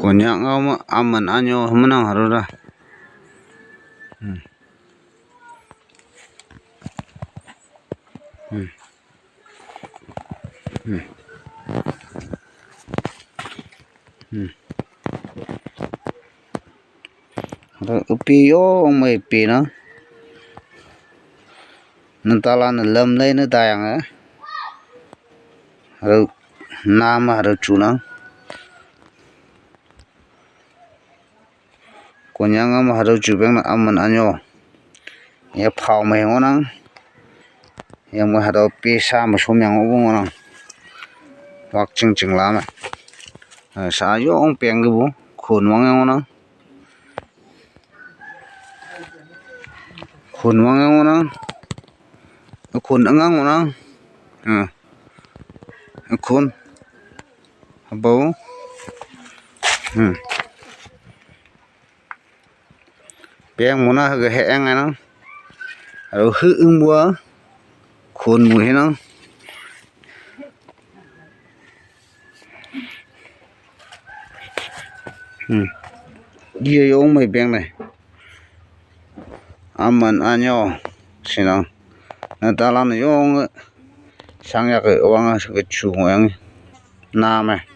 Konyak ngau aman anyo menang harura. Upi yo mai pi na nantala na lam lai na tayang haru nam haru chuna konyang haru chubeng na aman anyo ya phao mai ngonang yang mo haru pi sa ma som yang obong ngonang wak ching ching lama sa yo ong peng bu khun wang ngonang khun wang ngonang khun angang ngonang khun bau peng mona ga he ang nang aro hu bua khun mu he nang dia yo mai beng này aman anyo sinang natalan yo sang ya ke wang ke chu yang na me